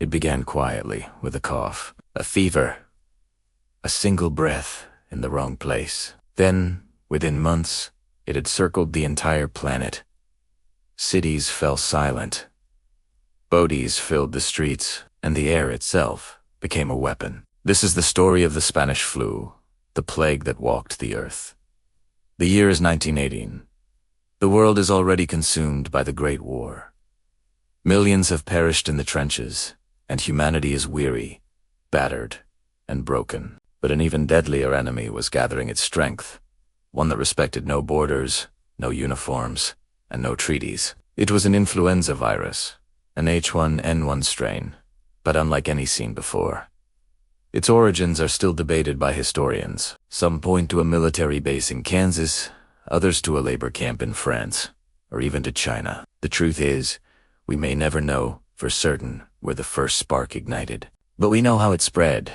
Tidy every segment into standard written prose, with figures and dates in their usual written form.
It began quietly, with a cough, a fever, a single breath in the wrong place. Then, within months, it had circled the entire planet. Cities fell silent. Bodies filled the streets, and the air itself became a weapon. This is the story of the Spanish flu, the plague that walked the earth. The year is 1918. The world is already consumed by the Great War. Millions have perished in the trenches, and humanity is weary, battered, and broken. But an even deadlier enemy was gathering its strength, one that respected no borders, no uniforms, and no treaties. It was an influenza virus, an H1N1 strain, but unlike any seen before. Its origins are still debated by historians. Some point to a military base in Kansas, others to a labor camp in France, or even to China. The truth is, we may never know for certain where the first spark ignited. But we know how it spread,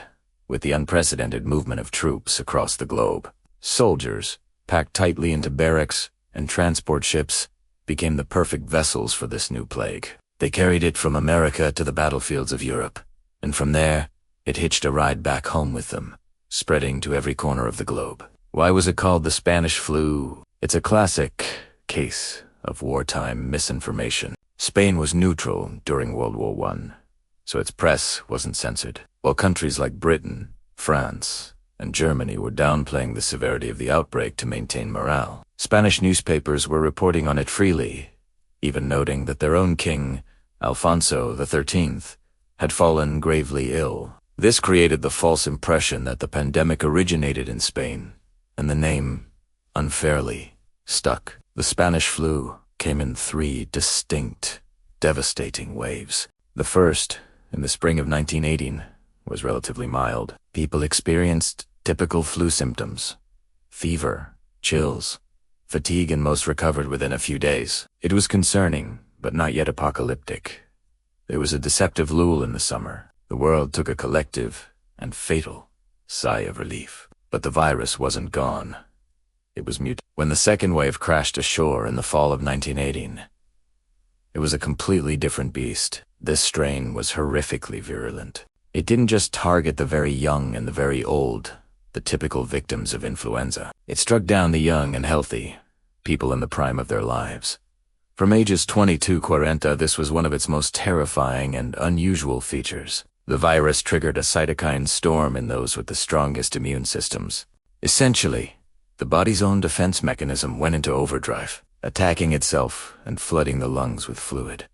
with the unprecedented movement of troops across the globe. Soldiers, packed tightly into barracks and transport ships, became the perfect vessels for this new plague. They carried it from America to the battlefields of Europe, and from there, it hitched a ride back home with them, spreading to every corner of the globe. Why was it called the Spanish flu? It's a classic case of wartime misinformation. Spain was neutral during World War I, so its press wasn't censored, while countries like Britain, France, and Germany were downplaying the severity of the outbreak to maintain morale. Spanish newspapers were reporting on it freely, even noting that their own king, Alfonso XIII, had fallen gravely ill. This created the false impression that the pandemic originated in Spain, and the name, unfairly, stuck. The Spanish flu came in 3 distinct, devastating waves. The first, in the spring of 1918, was relatively mild. People experienced typical flu symptoms: fever, chills, fatigue, and most recovered within a few days. It was concerning, but not yet apocalyptic. There was a deceptive lull in the summer. The world took a collective and fatal sigh of relief. But the virus wasn't gone. It was mutated. When the second wave crashed ashore in the fall of 1918, it was a completely different beast. This strain was horrifically virulent. It didn't just target the very young and the very old, the typical victims of influenza. It struck down the young and healthy, people in the prime of their lives. From ages 20 to 40, this was one of its most terrifying and unusual features. The virus triggered a cytokine storm in those with the strongest immune systems. Essentially, the body's own defense mechanism went into overdrive, attacking itself and flooding the lungs with fluid.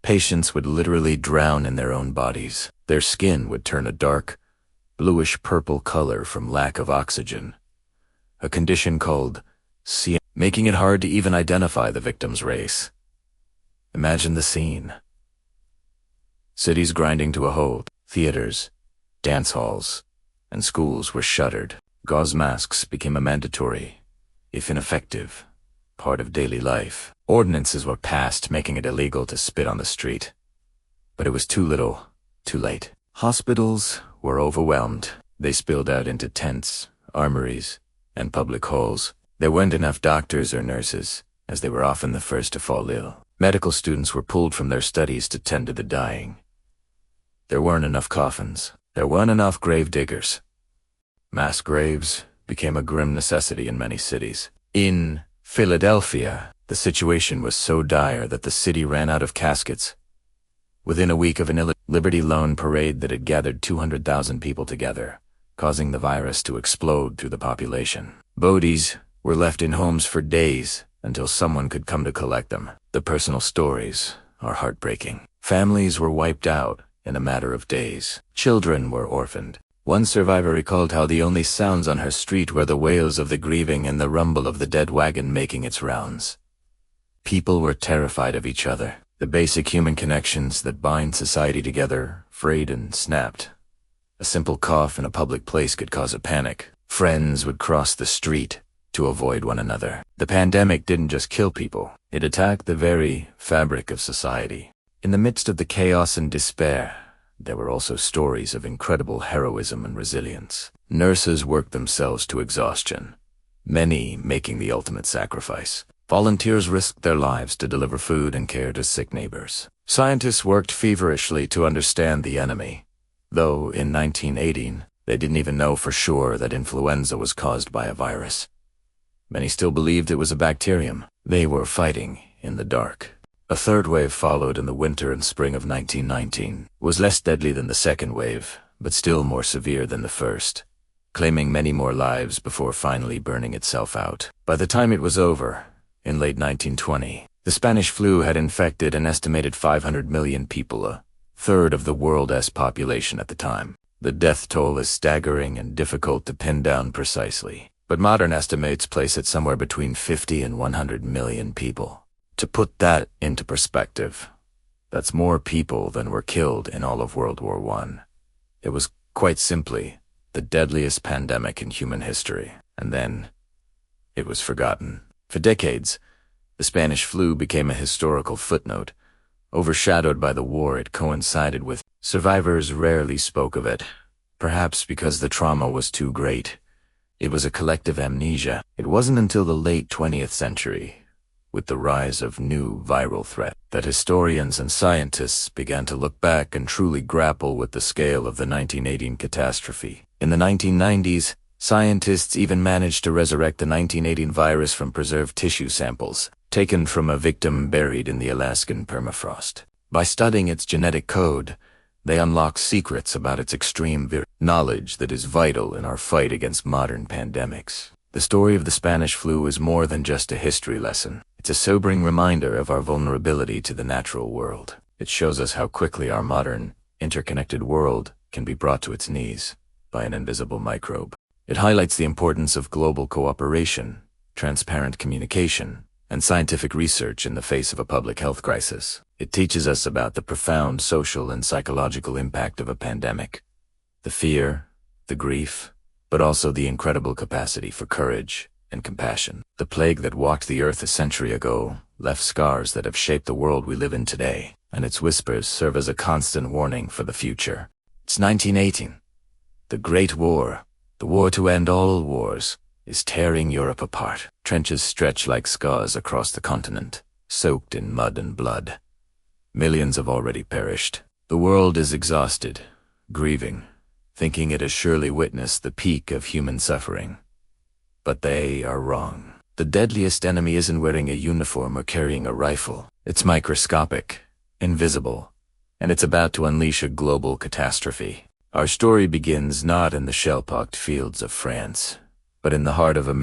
Patients would literally drown in their own bodies. Their skin would turn a dark, bluish-purple color from lack of oxygen, a condition called CM, making it hard to even identify the victim's race. Imagine the scene. Cities grinding to a halt, theaters, dance halls, and schools were shuttered. Gauze masks became a mandatory, if ineffective, part of daily life. Ordinances were passed making it illegal to spit on the street. But it was too little, too late. Hospitals were overwhelmed. They spilled out into tents, armories, and public halls. There weren't enough doctors or nurses, as they were often the first to fall ill. Medical students were pulled from their studies to tend to the dying. There weren't enough coffins. There weren't enough grave diggers. Mass graves became a grim necessity in many cities. In Philadelphia, the situation was so dire that the city ran out of caskets. Within a week of an Liberty Loan parade that had gathered 200,000 people together, causing the virus to explode through the population. Bodies were left in homes for days until someone could come to collect them. The personal stories are heartbreaking. Families were wiped out in a matter of days. Children were orphaned. One survivor recalled how the only sounds on her street were the wails of the grieving and the rumble of the dead wagon making its rounds. People were terrified of each other. The basic human connections that bind society together frayed and snapped. A simple cough in a public place could cause a panic. Friends would cross the street to avoid one another. The pandemic didn't just kill people. It attacked the very fabric of society. In the midst of the chaos and despair, there were also stories of incredible heroism and resilience. Nurses worked themselves to exhaustion, many making the ultimate sacrifice. Volunteers risked their lives to deliver food and care to sick neighbors. Scientists worked feverishly to understand the enemy, though in 1918, they didn't even know for sure that influenza was caused by a virus. Many still believed it was a bacterium. They were fighting in the dark. A third wave followed in the winter and spring of 1919. It was less deadly than the second wave, but still more severe than the first, claiming many more lives before finally burning itself out. By the time it was over, in late 1920, the Spanish flu had infected an estimated 500 million people, a third of the world's population at the time. The death toll is staggering and difficult to pin down precisely, but modern estimates place it somewhere between 50 and 100 million people. To put that into perspective, that's more people than were killed in all of World War I. It was quite simply the deadliest pandemic in human history, and then it was forgotten. For decades, the Spanish flu became a historical footnote, overshadowed by the war it coincided with. Survivors rarely spoke of it, perhaps because the trauma was too great. It was a collective amnesia. It wasn't until the late 20th century, with the rise of new viral threats, that historians and scientists began to look back and truly grapple with the scale of the 1918 catastrophe. In the 1990s, scientists even managed to resurrect the 1918 virus from preserved tissue samples, taken from a victim buried in the Alaskan permafrost. By studying its genetic code, they unlock secrets about its extreme knowledge that is vital in our fight against modern pandemics. The story of the Spanish flu is more than just a history lesson. It's a sobering reminder of our vulnerability to the natural world. It shows us how quickly our modern, interconnected world can be brought to its knees by an invisible microbe. It highlights the importance of global cooperation, transparent communication, and scientific research in the face of a public health crisis. It teaches us about the profound social and psychological impact of a pandemic, the fear, the grief, but also the incredible capacity for courage and compassion. The plague that walked the earth a century ago left scars that have shaped the world we live in today, and its whispers serve as a constant warning for the future. It's 1918. The Great War, the war to end all wars, is tearing Europe apart. Trenches stretch like scars across the continent, soaked in mud and blood. Millions have already perished. The world is exhausted, grieving, thinking it has surely witnessed the peak of human suffering. But they are wrong. The deadliest enemy isn't wearing a uniform or carrying a rifle. It's microscopic, invisible, and it's about to unleash a global catastrophe. Our story begins not in the shell-pocked fields of France, but in the heart of the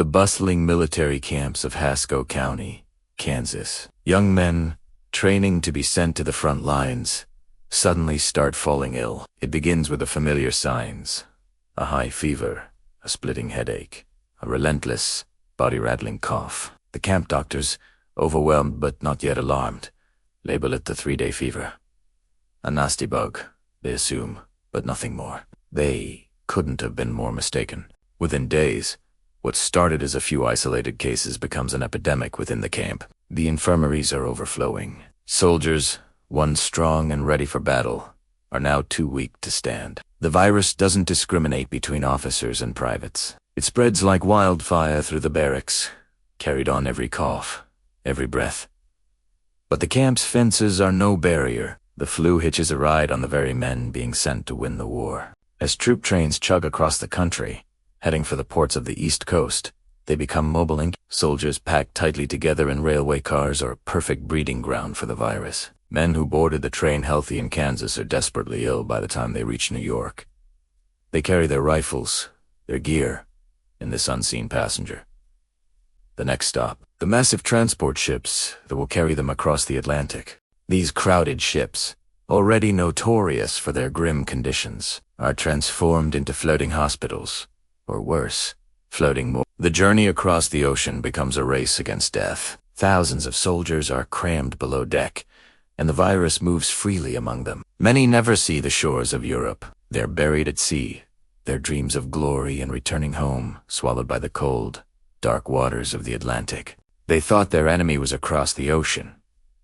bustling military camps of Haskell County, Kansas. Young men, training to be sent to the front lines, suddenly start falling ill. It begins with the familiar signs: a high fever, a splitting headache, a relentless, body-rattling cough. The camp doctors, overwhelmed but not yet alarmed, label it the 3-day fever. A nasty bug, they assume, but nothing more. They couldn't have been more mistaken. Within days, what started as a few isolated cases becomes an epidemic within the camp. The infirmaries are overflowing. Soldiers, once strong and ready for battle, are now too weak to stand. The virus doesn't discriminate between officers and privates. It spreads like wildfire through the barracks, carried on every cough, every breath. But the camp's fences are no barrier. The flu hitches a ride on the very men being sent to win the war. As troop trains chug across the country, heading for the ports of the East Coast, they become mobile. Soldiers packed tightly together in railway cars are a perfect breeding ground for the virus. Men who boarded the train healthy in Kansas are desperately ill by the time they reach New York. They carry their rifles, their gear, in this unseen passenger. The next stop, the massive transport ships that will carry them across the Atlantic. These crowded ships, already notorious for their grim conditions, are transformed into floating hospitals, or worse, floating more. The journey across the ocean becomes a race against death. Thousands of soldiers are crammed below deck, and the virus moves freely among them. Many never see the shores of Europe. They're buried at sea, their dreams of glory and returning home swallowed by the cold, dark waters of the Atlantic. They thought their enemy was across the ocean,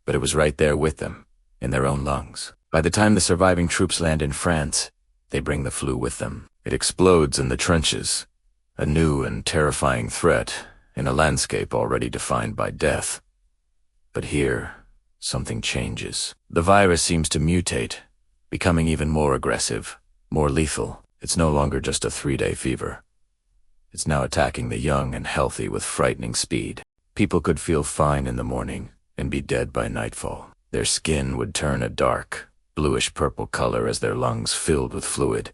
but it was right there with them, in their own lungs. By the time the surviving troops land in France, they bring the flu with them. It explodes in the trenches, a new and terrifying threat in a landscape already defined by death. But here, something changes. The virus seems to mutate, becoming even more aggressive, more lethal. It's no longer just a 3-day fever. It's now attacking the young and healthy with frightening speed. People could feel fine in the morning and be dead by nightfall. Their skin would turn a dark, bluish-purple color as their lungs filled with fluid,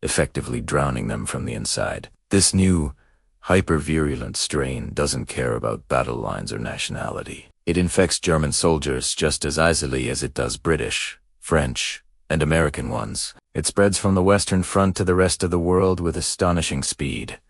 effectively drowning them from the inside. This new, hyper-virulent strain doesn't care about battle lines or nationality. It infects German soldiers just as easily as it does British, French, and American ones. It spreads from the Western Front to the rest of the world with astonishing speed.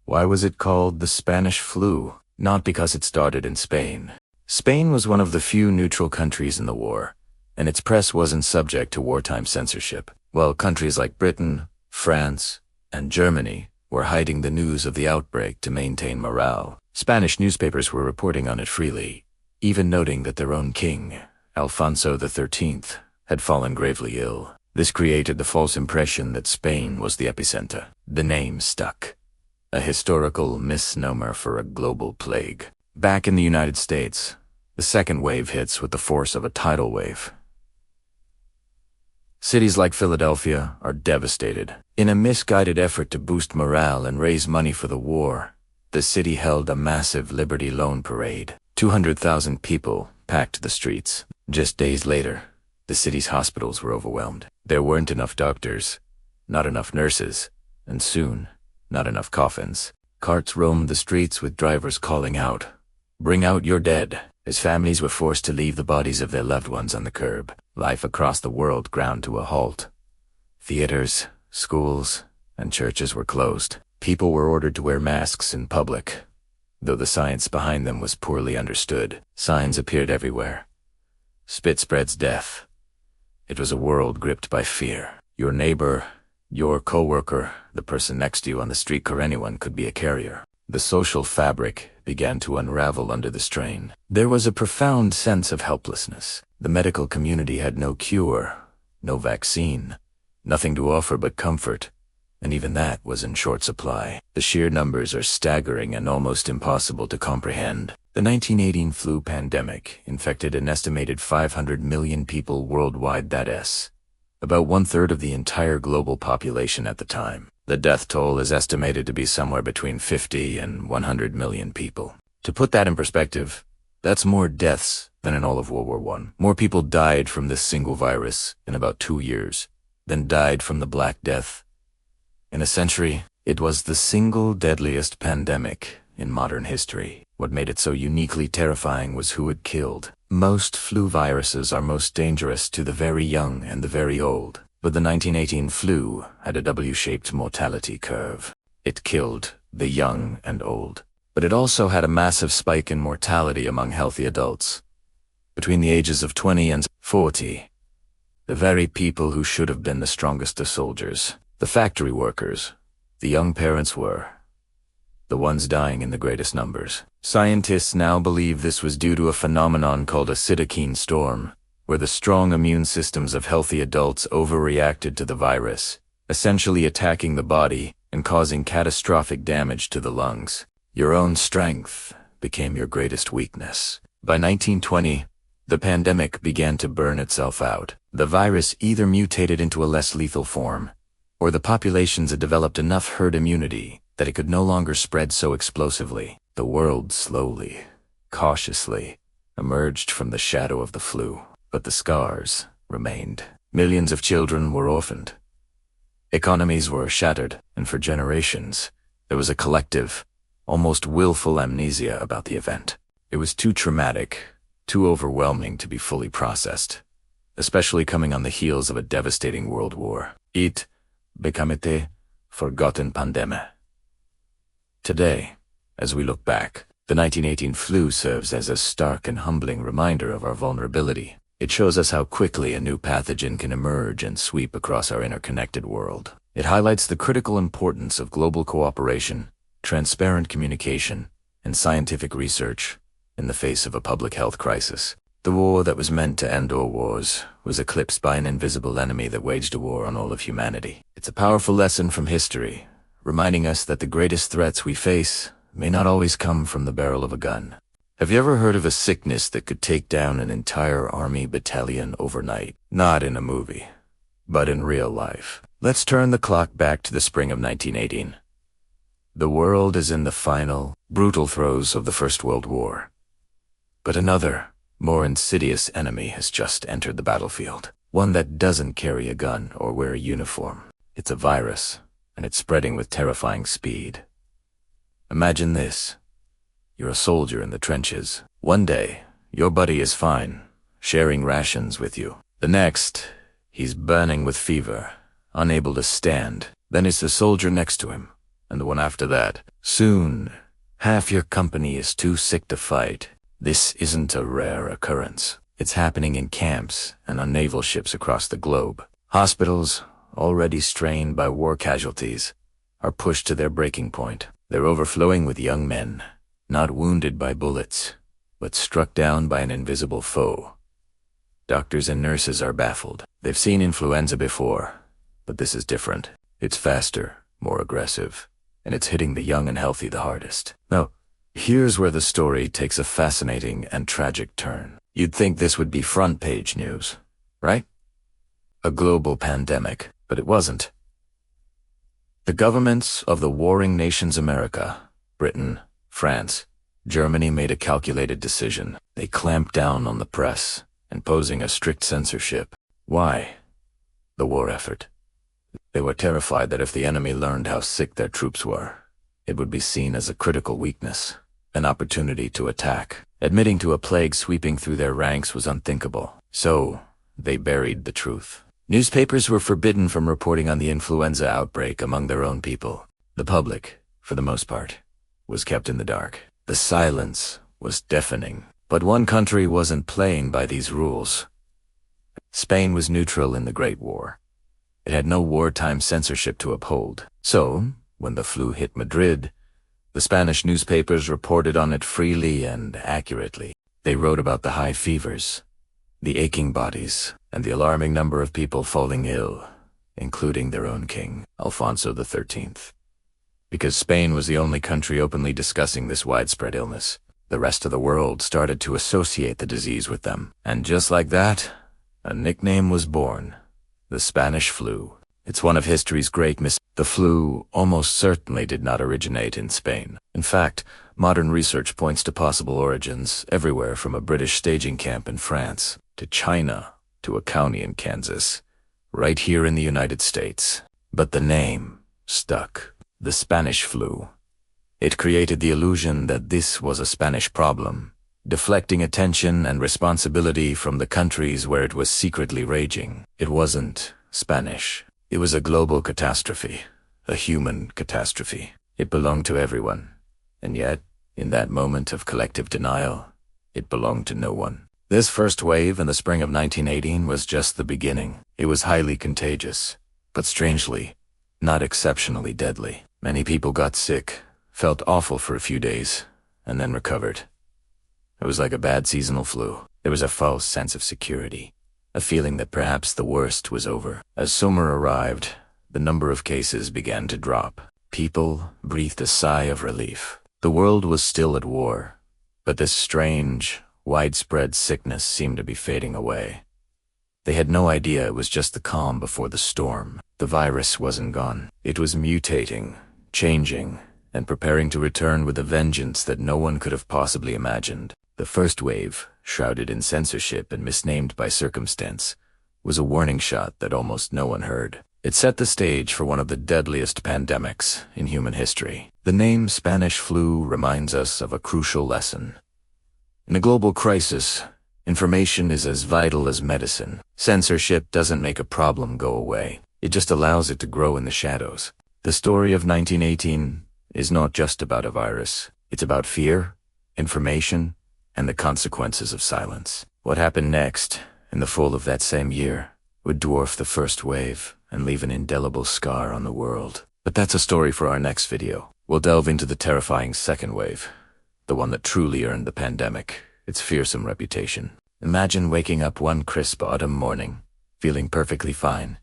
Why was it called the Spanish flu? Not because it started in Spain. Spain was one of the few neutral countries in the war, and its press wasn't subject to wartime censorship, while countries like Britain, France, and Germany were hiding the news of the outbreak to maintain morale. Spanish newspapers were reporting on it freely, even noting that their own king, Alfonso XIII, had fallen gravely ill. This created the false impression that Spain was the epicenter. The name stuck, a historical misnomer for a global plague. Back in the United States, the second wave hits with the force of a tidal wave. Cities like Philadelphia are devastated. In a misguided effort to boost morale and raise money for the war, the city held a massive Liberty Loan Parade. 200,000 people packed the streets. Just days later, the city's hospitals were overwhelmed. There weren't enough doctors, not enough nurses, and soon, not enough coffins. Carts roamed the streets with drivers calling out, "Bring out your dead," as families were forced to leave the bodies of their loved ones on the curb. Life across the world ground to a halt. Theaters, schools, and churches were closed. People were ordered to wear masks in public, though the science behind them was poorly understood. Signs appeared everywhere. Spit spreads death. It was a world gripped by fear. Your neighbor, your coworker, the person next to you on the street, or anyone could be a carrier. The social fabric began to unravel under the strain. There was a profound sense of helplessness. The medical community had no cure, no vaccine, nothing to offer but comfort, and even that was in short supply. The sheer numbers are staggering and almost impossible to comprehend. The 1918 flu pandemic infected an estimated 500 million people worldwide, that is, about 1/3 of the entire global population at the time. The death toll is estimated to be somewhere between 50 and 100 million people. To put that in perspective, that's more deaths than in all of World War I. More people died from this single virus in about 2 years than died from the Black Death in a century. It was the single deadliest pandemic in modern history. What made it so uniquely terrifying was who it killed. Most flu viruses are most dangerous to the very young and the very old, but the 1918 flu had a W-shaped mortality curve. It killed the young and old, but it also had a massive spike in mortality among healthy adults. Between the ages of 20 and 40, the very people who should have been the strongest of soldiers, the factory workers, the young parents were the ones dying in the greatest numbers. Scientists now believe this was due to a phenomenon called a cytokine storm, where the strong immune systems of healthy adults overreacted to the virus, essentially attacking the body and causing catastrophic damage to the lungs. Your own strength became your greatest weakness. By 1920, the pandemic began to burn itself out. The virus either mutated into a less lethal form, or the populations had developed enough herd immunity that it could no longer spread so explosively. The world slowly, cautiously, emerged from the shadow of the flu, but the scars remained. Millions of children were orphaned. Economies were shattered, and for generations, there was a collective, almost willful amnesia about the event. It was too traumatic, too overwhelming to be fully processed, especially coming on the heels of a devastating world war. It became a forgotten pandemic. Today, as we look back, the 1918 flu serves as a stark and humbling reminder of our vulnerability. It shows us how quickly a new pathogen can emerge and sweep across our interconnected world. It highlights the critical importance of global cooperation, transparent communication, and scientific research in the face of a public health crisis. The war that was meant to end all wars was eclipsed by an invisible enemy that waged a war on all of humanity. It's a powerful lesson from history, reminding us that the greatest threats we face may not always come from the barrel of a gun. Have you ever heard of a sickness that could take down an entire army battalion overnight? Not in a movie, but in real life. Let's turn the clock back to the spring of 1918. The world is in the final, brutal throes of the First World War. But another, more insidious enemy has just entered the battlefield. One that doesn't carry a gun or wear a uniform. It's a virus, and it's spreading with terrifying speed. Imagine this. You're a soldier in the trenches. One day, your buddy is fine, sharing rations with you. The next, he's burning with fever, unable to stand. Then it's the soldier next to him, and the one after that. Soon, half your company is too sick to fight. This isn't a rare occurrence. It's happening in camps and on naval ships across the globe. Hospitals, already strained by war casualties, are pushed to their breaking point. They're overflowing with young men, not wounded by bullets, but struck down by an invisible foe. Doctors and nurses are baffled. They've seen influenza before, but this is different. It's faster, more aggressive, and it's hitting the young and healthy the hardest. Now, here's where the story takes a fascinating and tragic turn. You'd think this would be front-page news, right? A global pandemic, but it wasn't. The governments of the warring nations America, Britain, France, Germany made a calculated decision. They clamped down on the press, imposing a strict censorship. Why? The war effort. They were terrified that if the enemy learned how sick their troops were, it would be seen as a critical weakness, an opportunity to attack. Admitting to a plague sweeping through their ranks was unthinkable. So, they buried the truth. Newspapers were forbidden from reporting on the influenza outbreak among their own people. The public, for the most part, was kept in the dark. The silence was deafening. But one country wasn't playing by these rules. Spain was neutral in the Great War. It had no wartime censorship to uphold. So, when the flu hit Madrid, the Spanish newspapers reported on it freely and accurately. They wrote about the high fevers, the aching bodies, and the alarming number of people falling ill, including their own king, Alfonso XIII. Because Spain was the only country openly discussing this widespread illness, the rest of the world started to associate the disease with them. And just like that, a nickname was born: the Spanish flu. It's one of history's great The flu almost certainly did not originate in Spain. In fact, modern research points to possible origins everywhere from a British staging camp in France, to China, to a county in Kansas, right here in the United States. But the name stuck. The Spanish flu. It created the illusion that this was a Spanish problem, deflecting attention and responsibility from the countries where it was secretly raging. It wasn't Spanish. It was a global catastrophe, a human catastrophe. It belonged to everyone, and yet, in that moment of collective denial, it belonged to no one. This first wave in the spring of 1918 was just the beginning. It was highly contagious, but strangely, not exceptionally deadly. Many people got sick, felt awful for a few days, and then recovered. It was like a bad seasonal flu. There was a false sense of security, a feeling that perhaps the worst was over. As summer arrived, the number of cases began to drop. People breathed a sigh of relief. The world was still at war, but this strange, widespread sickness seemed to be fading away. They had no idea it was just the calm before the storm. The virus wasn't gone. It was mutating, changing, and preparing to return with a vengeance that no one could have possibly imagined. The first wave, shrouded in censorship and misnamed by circumstance, was a warning shot that almost no one heard. It set the stage for one of the deadliest pandemics in human history. The name Spanish flu reminds us of a crucial lesson. In a global crisis, information is as vital as medicine. Censorship doesn't make a problem go away. It just allows it to grow in the shadows. The story of 1918 is not just about a virus. It's about fear, information, and the consequences of silence. What happened next, in the fall of that same year, would dwarf the first wave and leave an indelible scar on the world. But that's a story for our next video. We'll delve into the terrifying second wave, the one that truly earned the pandemic its fearsome reputation. Imagine waking up one crisp autumn morning, feeling perfectly fine.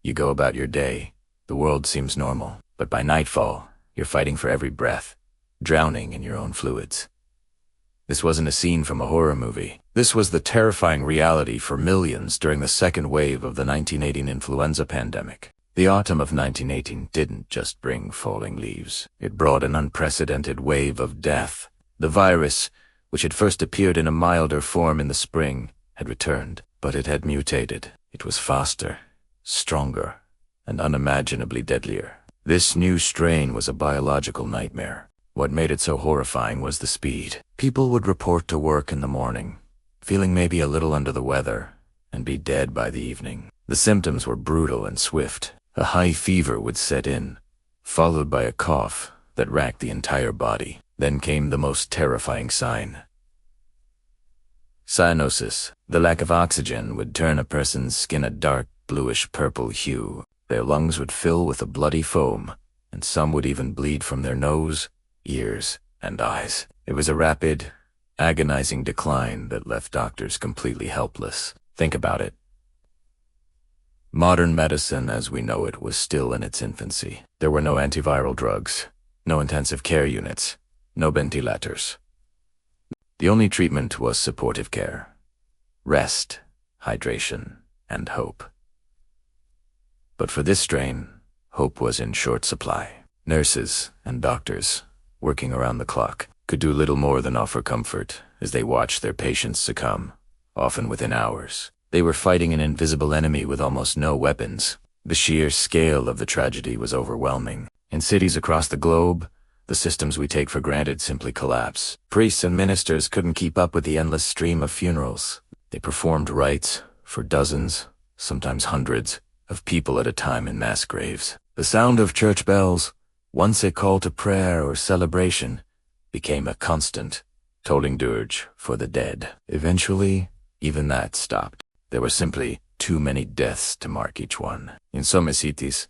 You go about your day, the world seems normal, but by nightfall, you're fighting for every breath, drowning in your own fluids. This wasn't a scene from a horror movie. This was the terrifying reality for millions during the second wave of the 1918 influenza pandemic. The autumn of 1918 didn't just bring falling leaves. It brought an unprecedented wave of death. The virus, which had first appeared in a milder form in the spring, had returned, but it had mutated. It was faster, stronger, and unimaginably deadlier. This new strain was a biological nightmare. What made it so horrifying was the speed. People would report to work in the morning, feeling maybe a little under the weather, and be dead by the evening. The symptoms were brutal and swift. A high fever would set in, followed by a cough that racked the entire body. Then came the most terrifying sign. Cyanosis. The lack of oxygen would turn a person's skin a dark, bluish-purple hue. Their lungs would fill with a bloody foam, and some would even bleed from their nose, ears, and eyes. It was a rapid, agonizing decline that left doctors completely helpless. Think about it. Modern medicine as we know it was still in its infancy. There were no antiviral drugs, no intensive care units, no ventilators. The only treatment was supportive care, rest, hydration, and hope. But for this strain, hope was in short supply. Nurses and doctors, working around the clock, could do little more than offer comfort as they watched their patients succumb, often within hours. They were fighting an invisible enemy with almost no weapons. The sheer scale of the tragedy was overwhelming. In cities across the globe, the systems we take for granted simply collapse. Priests and ministers couldn't keep up with the endless stream of funerals. They performed rites for dozens, sometimes hundreds, of people at a time in mass graves. The sound of church bells, once a call to prayer or celebration, became a constant, tolling dirge for the dead. Eventually, even that stopped. There were simply too many deaths to mark each one. In some cities,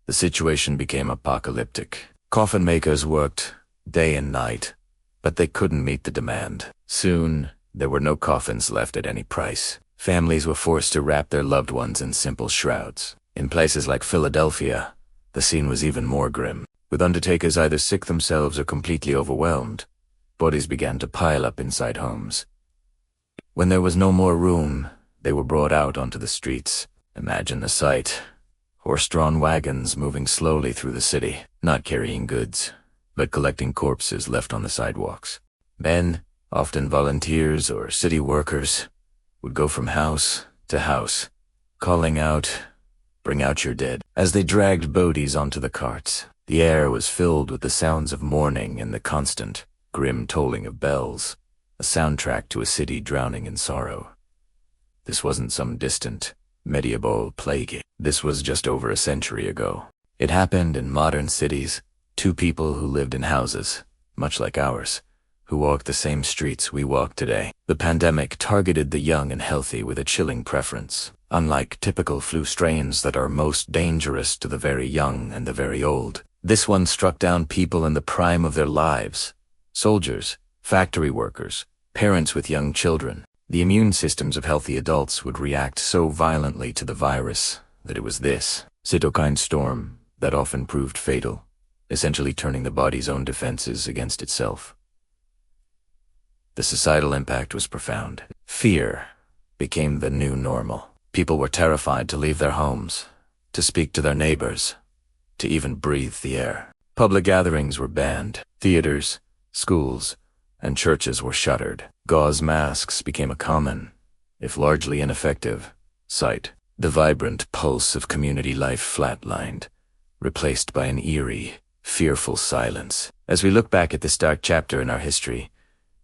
the situation became apocalyptic. Coffin makers worked day and night, but they couldn't meet the demand. Soon, there were no coffins left at any price. Families were forced to wrap their loved ones in simple shrouds. In places like Philadelphia, the scene was even more grim. With undertakers either sick themselves or completely overwhelmed, bodies began to pile up inside homes. When there was no more room, they were brought out onto the streets. Imagine the sight. Horse-drawn wagons moving slowly through the city, not carrying goods, but collecting corpses left on the sidewalks. Men, often volunteers or city workers, would go from house to house, calling out, "Bring out your dead." As they dragged bodies onto the carts, the air was filled with the sounds of mourning and the constant, grim tolling of bells, a soundtrack to a city drowning in sorrow. This wasn't some distant, medieval plague. This was just over a century ago. It happened in modern cities. Two people who lived in houses, much like ours, who walked the same streets we walk today. The pandemic targeted the young and healthy with a chilling preference. Unlike typical flu strains that are most dangerous to the very young and the very old, this one struck down people in the prime of their lives. Soldiers, factory workers, parents with young children. The immune systems of healthy adults would react so violently to the virus that it was this cytokine storm that often proved fatal, essentially turning the body's own defenses against itself. The societal impact was profound. Fear became the new normal. People were terrified to leave their homes, to speak to their neighbors, to even breathe the air. Public gatherings were banned. Theaters, schools, and churches were shuttered. Gauze masks became a common, if largely ineffective, sight. The vibrant pulse of community life flatlined, replaced by an eerie, fearful silence. As we look back at this dark chapter in our history,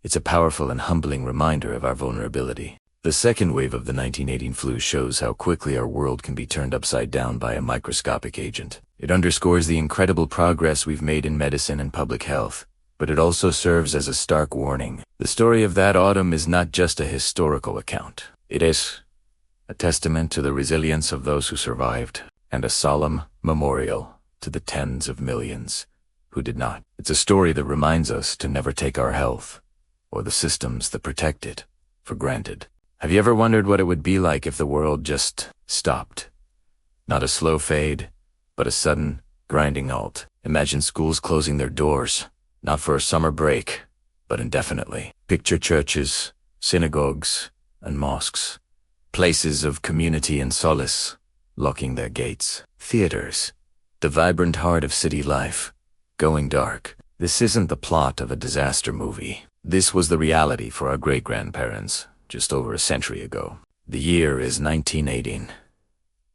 it's a powerful and humbling reminder of our vulnerability. The second wave of the 1918 flu shows how quickly our world can be turned upside down by a microscopic agent. It underscores the incredible progress we've made in medicine and public health, but it also serves as a stark warning. The story of that autumn is not just a historical account. It is a testament to the resilience of those who survived, and a solemn memorial to the tens of millions who did not. It's a story that reminds us to never take our health, or the systems that protect it, for granted. Have you ever wondered what it would be like if the world just stopped? Not a slow fade, but a sudden, grinding halt. Imagine schools closing their doors, not for a summer break, but indefinitely. Picture churches, synagogues, and mosques, places of community and solace, locking their gates. Theaters, the vibrant heart of city life, going dark. This isn't the plot of a disaster movie. This was the reality for our great-grandparents just over a century ago. The year is 1918.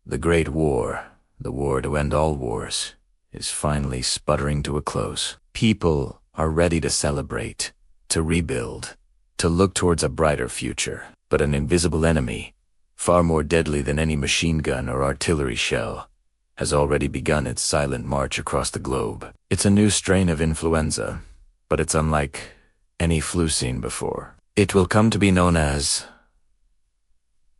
The Great War, the war to end all wars, is finally sputtering to a close. People are ready to celebrate, to rebuild, to look towards a brighter future. But an invisible enemy, far more deadly than any machine gun or artillery shell, has already begun its silent march across the globe. It's a new strain of influenza, but it's unlike any flu seen before. It will come to be known as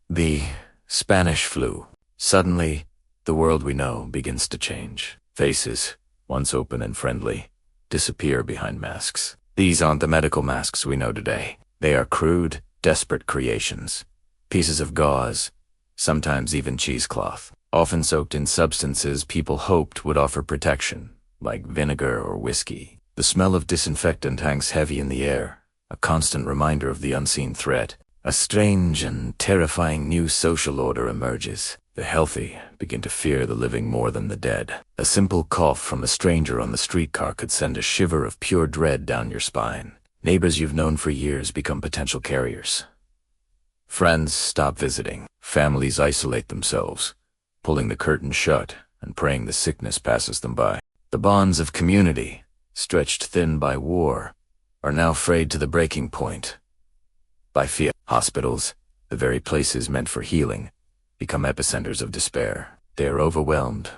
the Spanish flu. Suddenly, the world we know begins to change. Faces, once open and friendly, disappear behind masks. These aren't the medical masks we know today. They are crude, desperate creations. Pieces of gauze, sometimes even cheesecloth, often soaked in substances people hoped would offer protection, like vinegar or whiskey. The smell of disinfectant hangs heavy in the air, a constant reminder of the unseen threat. A strange and terrifying new social order emerges. The healthy begin to fear the living more than the dead. A simple cough from a stranger on the streetcar could send a shiver of pure dread down your spine. Neighbors you've known for years become potential carriers. Friends stop visiting. Families isolate themselves, pulling the curtain shut and praying the sickness passes them by. The bonds of community, stretched thin by war, are now frayed to the breaking point. By fear, hospitals, the very places meant for healing, become epicenters of despair. They are overwhelmed.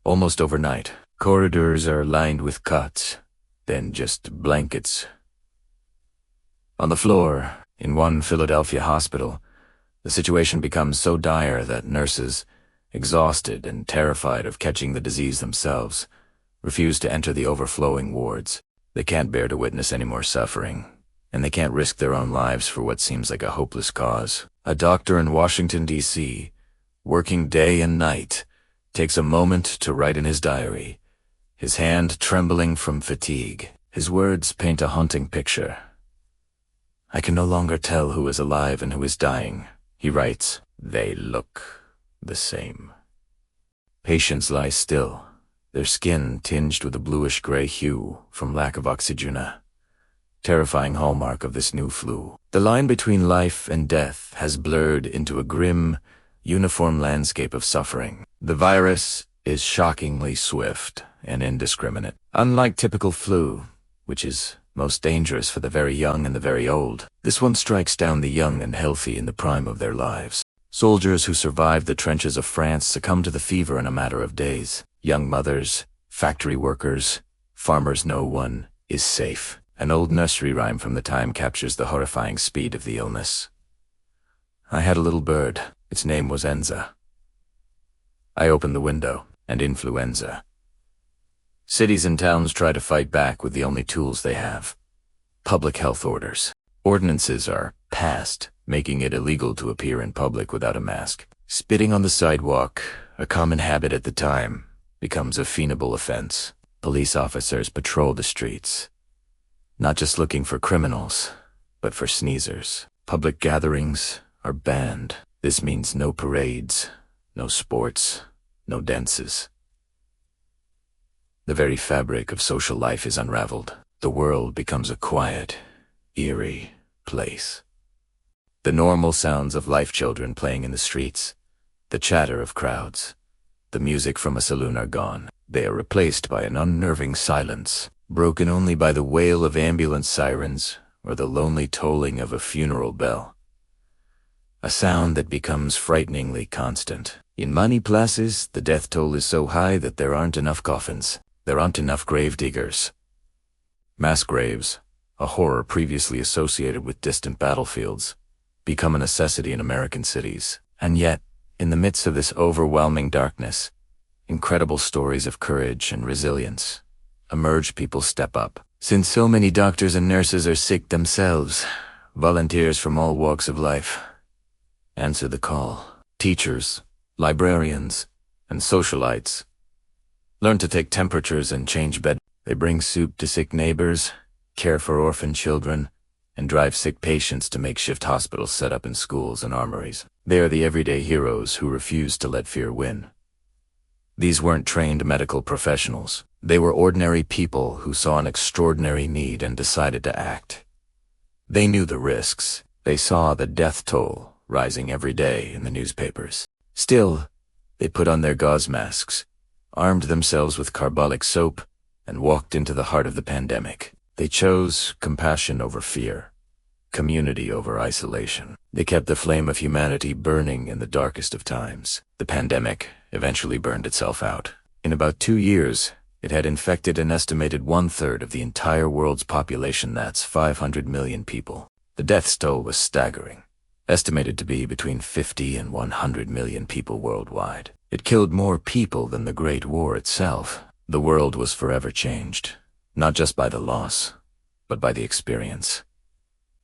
Almost overnight, corridors are lined with cots, then just blankets. On the floor, in one Philadelphia hospital, the situation becomes so dire that nurses, exhausted and terrified of catching the disease themselves, refuse to enter the overflowing wards. They can't bear to witness any more suffering, and they can't risk their own lives for what seems like a hopeless cause. A doctor in Washington, D.C., working day and night, takes a moment to write in his diary, his hand trembling from fatigue. His words paint a haunting picture. "I can no longer tell who is alive and who is dying," he writes. "They look the same." Patients lie still, their skin tinged with a bluish-gray hue from lack of oxygen, terrifying hallmark of this new flu. The line between life and death has blurred into a grim, uniform landscape of suffering. The virus is shockingly swift and indiscriminate. Unlike typical flu, which is most dangerous for the very young and the very old, this one strikes down the young and healthy in the prime of their lives. Soldiers who survived the trenches of France succumb to the fever in a matter of days. Young mothers, factory workers, farmers, no one is safe. An old nursery rhyme from the time captures the horrifying speed of the illness. I had a little bird. Its name was Enza. I opened the window, and influenza. Cities and towns try to fight back with the only tools they have: public health orders. Ordinances are passed, making it illegal to appear in public without a mask. Spitting on the sidewalk, a common habit at the time, becomes a fiendable offense. Police officers patrol the streets, not just looking for criminals, but for sneezers. Public gatherings are banned. This means no parades, no sports, no dances. The very fabric of social life is unraveled. The world becomes a quiet, eerie place. The normal sounds of life, children playing in the streets, the chatter of crowds, the music from a saloon are gone. They are replaced by an unnerving silence, broken only by the wail of ambulance sirens or the lonely tolling of a funeral bell. A sound that becomes frighteningly constant. In many places, the death toll is so high that there aren't enough coffins. There aren't enough grave diggers. Mass graves, a horror previously associated with distant battlefields, become a necessity in American cities. And yet, in the midst of this overwhelming darkness, incredible stories of courage and resilience emerge. People step up. Since so many doctors and nurses are sick themselves, volunteers from all walks of life answer the call. Teachers, librarians, and socialites learn to take temperatures and change bed. They bring soup to sick neighbors, care for orphan children, and drive sick patients to makeshift hospitals set up in schools and armories. They are the everyday heroes who refuse to let fear win. These weren't trained medical professionals. They were ordinary people who saw an extraordinary need and decided to act. They knew the risks. They saw the death toll rising every day in the newspapers. Still, they put on their gauze masks, armed themselves with carbolic soap, and walked into the heart of the pandemic. They chose compassion over fear, community over isolation. They kept the flame of humanity burning in the darkest of times. The pandemic eventually burned itself out. In about 2 years, it had infected an estimated 1/3 of the entire world's population. That's 500 million people. The death toll was staggering, estimated to be between 50 and 100 million people worldwide. It killed more people than the Great War itself. The world was forever changed, not just by the loss, but by the experience.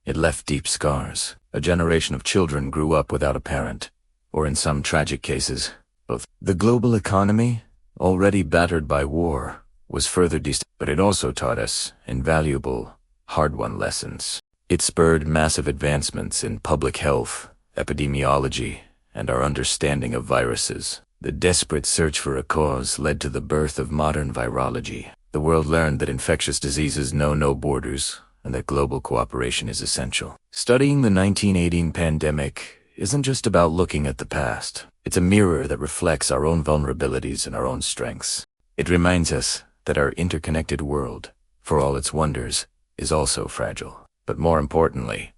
It left deep scars. A generation of children grew up without a parent, or in some tragic cases, both. The global economy, already battered by war, was further but it also taught us invaluable, hard-won lessons. It spurred massive advancements in public health, epidemiology, and our understanding of viruses. The desperate search for a cause led to the birth of modern virology. The world learned that infectious diseases know no borders, and that global cooperation is essential. Studying the 1918 pandemic isn't just about looking at the past. It's a mirror that reflects our own vulnerabilities and our own strengths. It reminds us that our interconnected world, for all its wonders, is also fragile. But more importantly,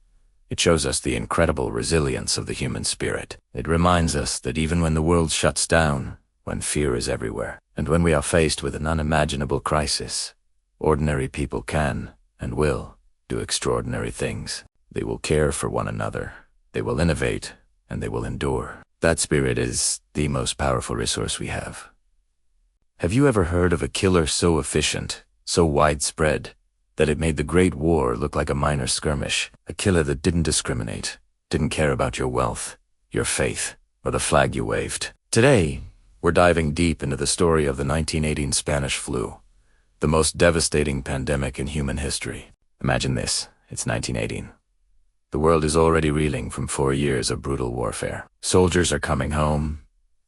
it shows us the incredible resilience of the human spirit. It reminds us that even when the world shuts down, when fear is everywhere, and when we are faced with an unimaginable crisis, ordinary people can, and will, do extraordinary things. They will care for one another, they will innovate, and they will endure. That spirit is the most powerful resource we have. Have you ever heard of a killer so efficient, so widespread, that it made the Great War look like a minor skirmish? A killer that didn't discriminate, didn't care about your wealth, your faith, or the flag you waved. Today, we're diving deep into the story of the 1918 Spanish flu, the most devastating pandemic in human history. Imagine this, it's 1918. The world is already reeling from 4 years of brutal warfare. Soldiers are coming home,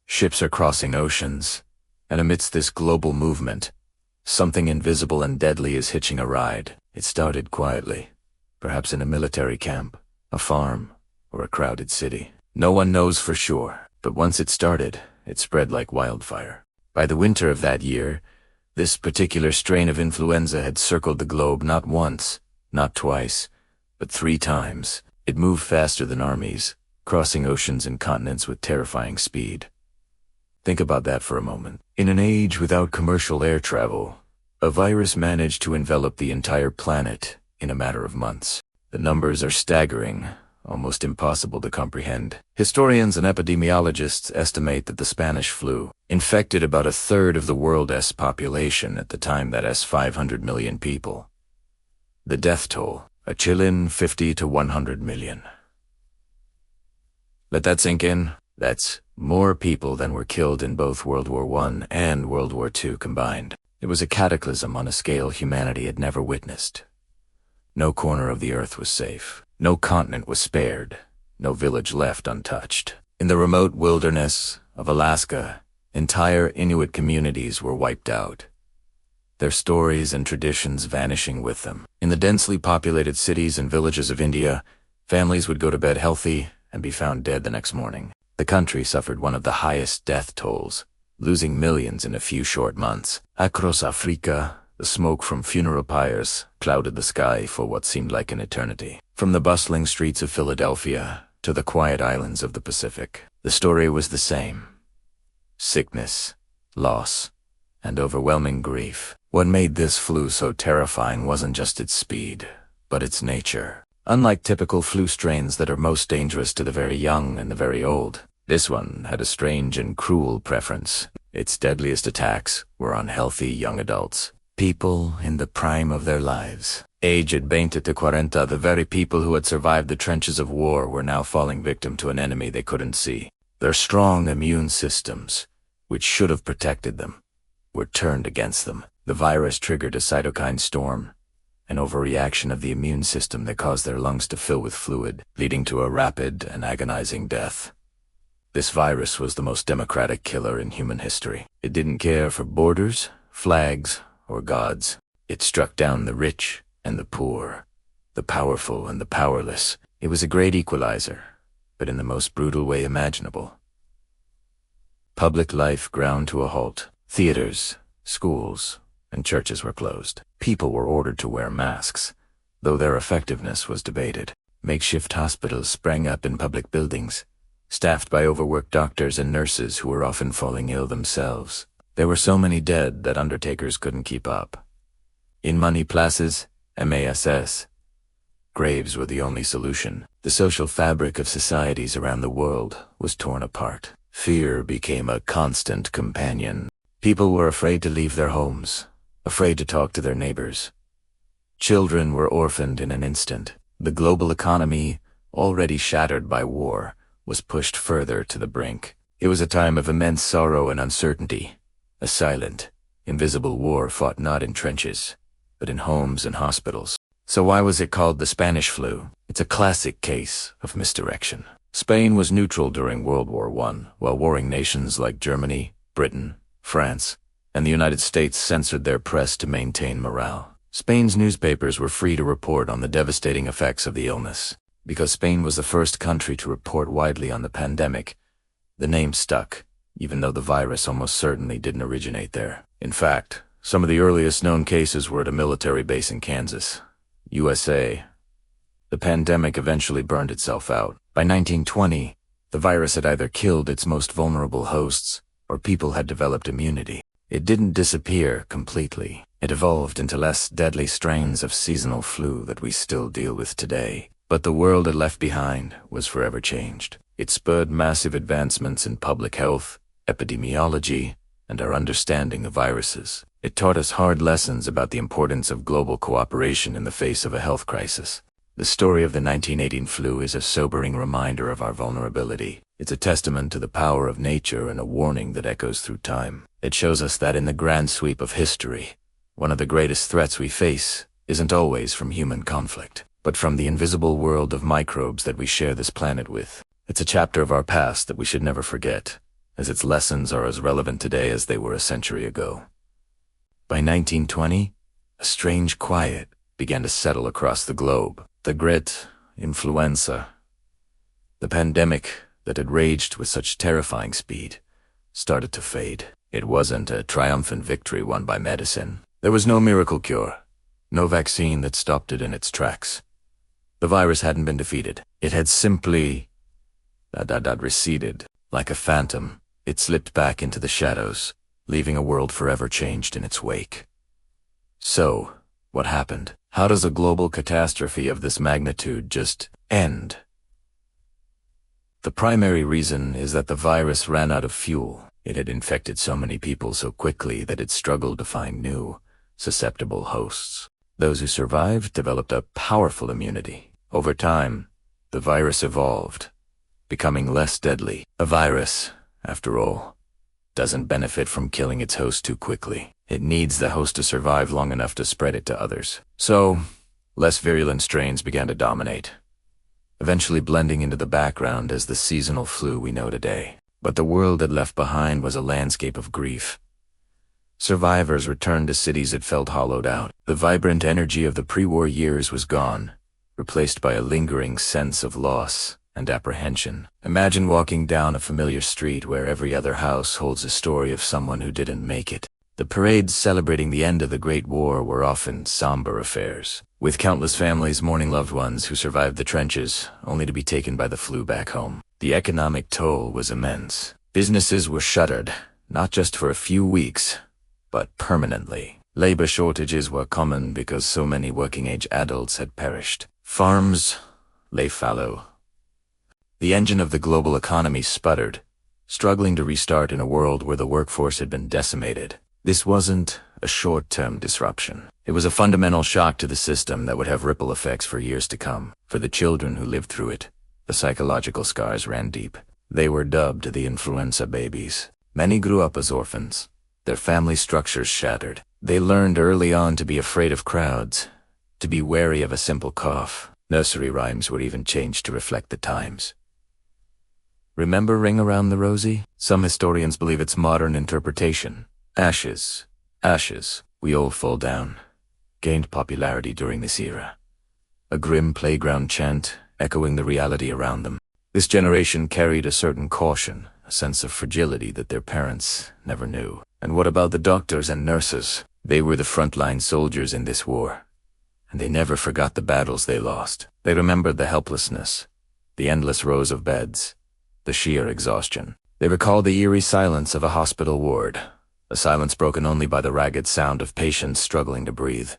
ships are crossing oceans, and amidst this global movement, something invisible and deadly is hitching a ride. It started quietly, perhaps in a military camp, a farm, or a crowded city. No one knows for sure, but once it started, it spread like wildfire. By the winter of that year, this particular strain of influenza had circled the globe not once, not twice, but 3 times. It moved faster than armies, crossing oceans and continents with terrifying speed. Think about that for a moment. In an age without commercial air travel, a virus managed to envelop the entire planet in a matter of months. The numbers are staggering, almost impossible to comprehend. Historians and epidemiologists estimate that the Spanish flu infected about 1/3 of the world's population at the time, that is 500 million people. The death toll, a chilling 50 to 100 million. Let that sink in. That's more people than were killed in both World War I and World War II combined. It was a cataclysm on a scale humanity had never witnessed. No corner of the earth was safe. No continent was spared. No village left untouched. In the remote wilderness of Alaska, entire Inuit communities were wiped out, their stories and traditions vanishing with them. In the densely populated cities and villages of India, families would go to bed healthy and be found dead the next morning. The country suffered one of the highest death tolls, losing millions in a few short months. Across Africa, the smoke from funeral pyres clouded the sky for what seemed like an eternity. From the bustling streets of Philadelphia to the quiet islands of the Pacific, the story was the same. Sickness, loss, and overwhelming grief. What made this flu so terrifying wasn't just its speed, but its nature. Unlike typical flu strains that are most dangerous to the very young and the very old, this one had a strange and cruel preference. Its deadliest attacks were on healthy young adults, people in the prime of their lives. Aged 20 to 40, the very people who had survived the trenches of war were now falling victim to an enemy they couldn't see. Their strong immune systems, which should have protected them, were turned against them. The virus triggered a cytokine storm, an overreaction of the immune system that caused their lungs to fill with fluid, leading to a rapid and agonizing death. This virus was the most democratic killer in human history. It didn't care for borders, flags, or gods. It struck down the rich and the poor, the powerful and the powerless. It was a great equalizer, but in the most brutal way imaginable. Public life ground to a halt. Theaters, schools, and churches were closed. People were ordered to wear masks, though their effectiveness was debated. Makeshift hospitals sprang up in public buildings, staffed by overworked doctors and nurses who were often falling ill themselves. There were so many dead that undertakers couldn't keep up. In money places, MASS, graves were the only solution. The social fabric of societies around the world was torn apart. Fear became a constant companion. People were afraid to leave their homes, afraid to talk to their neighbors. Children were orphaned in an instant. The global economy, already shattered by war, was pushed further to the brink. It was a time of immense sorrow and uncertainty. A silent, invisible war fought not in trenches, but in homes and hospitals. So why was it called the Spanish flu? It's a classic case of misdirection. Spain was neutral during World War I, while warring nations like Germany, Britain, France, and the United States censored their press to maintain morale. Spain's newspapers were free to report on the devastating effects of the illness. Because Spain was the first country to report widely on the pandemic, the name stuck, even though the virus almost certainly didn't originate there. In fact, some of the earliest known cases were at a military base in Kansas, USA. The pandemic eventually burned itself out. By 1920, the virus had either killed its most vulnerable hosts, or people had developed immunity. It didn't disappear completely. It evolved into less deadly strains of seasonal flu that we still deal with today. But the world it left behind was forever changed. It spurred massive advancements in public health, epidemiology, and our understanding of viruses. It taught us hard lessons about the importance of global cooperation in the face of a health crisis. The story of the 1918 flu is a sobering reminder of our vulnerability. It's a testament to the power of nature and a warning that echoes through time. It shows us that in the grand sweep of history, one of the greatest threats we face isn't always from human conflict, but from the invisible world of microbes that we share this planet with. It's a chapter of our past that we should never forget, as its lessons are as relevant today as they were a century ago. By 1920, a strange quiet began to settle across the globe. The Great Influenza, the pandemic that had raged with such terrifying speed, started to fade. It wasn't a triumphant victory won by medicine. There was no miracle cure, no vaccine that stopped it in its tracks. The virus hadn't been defeated. It had simply receded. Like a phantom, it slipped back into the shadows, leaving a world forever changed in its wake. So, what happened? How does a global catastrophe of this magnitude just end? The primary reason is that the virus ran out of fuel. It had infected so many people so quickly that it struggled to find new, susceptible hosts. Those who survived developed a powerful immunity. Over time, the virus evolved, becoming less deadly. A virus, after all, doesn't benefit from killing its host too quickly. It needs the host to survive long enough to spread it to others. So, less virulent strains began to dominate, eventually blending into the background as the seasonal flu we know today. But the world it left behind was a landscape of grief. Survivors returned to cities that felt hollowed out. The vibrant energy of the pre-war years was gone, replaced by a lingering sense of loss and apprehension. Imagine walking down a familiar street where every other house holds a story of someone who didn't make it. The parades celebrating the end of the Great War were often somber affairs, with countless families mourning loved ones who survived the trenches, only to be taken by the flu back home. The economic toll was immense. Businesses were shuttered, not just for a few weeks, but permanently. Labor shortages were common because so many working-age adults had perished. Farms lay fallow. The engine of the global economy sputtered, struggling to restart in a world where the workforce had been decimated. This wasn't a short-term disruption. It was a fundamental shock to the system that would have ripple effects for years to come. For the children who lived through it, the psychological scars ran deep. They were dubbed the influenza babies. Many grew up as orphans, their family structures shattered. They learned early on to be afraid of crowds, to be wary of a simple cough. Nursery rhymes were even changed to reflect the times. Remember Ring Around the Rosie? Some historians believe its modern interpretation, Ashes, Ashes, We All Fall Down, gained popularity during this era. A grim playground chant echoing the reality around them. This generation carried a certain caution, a sense of fragility that their parents never knew. And what about the doctors and nurses? They were the frontline soldiers in this war, and they never forgot the battles they lost. They remembered the helplessness, the endless rows of beds, the sheer exhaustion. They recalled the eerie silence of a hospital ward, a silence broken only by the ragged sound of patients struggling to breathe.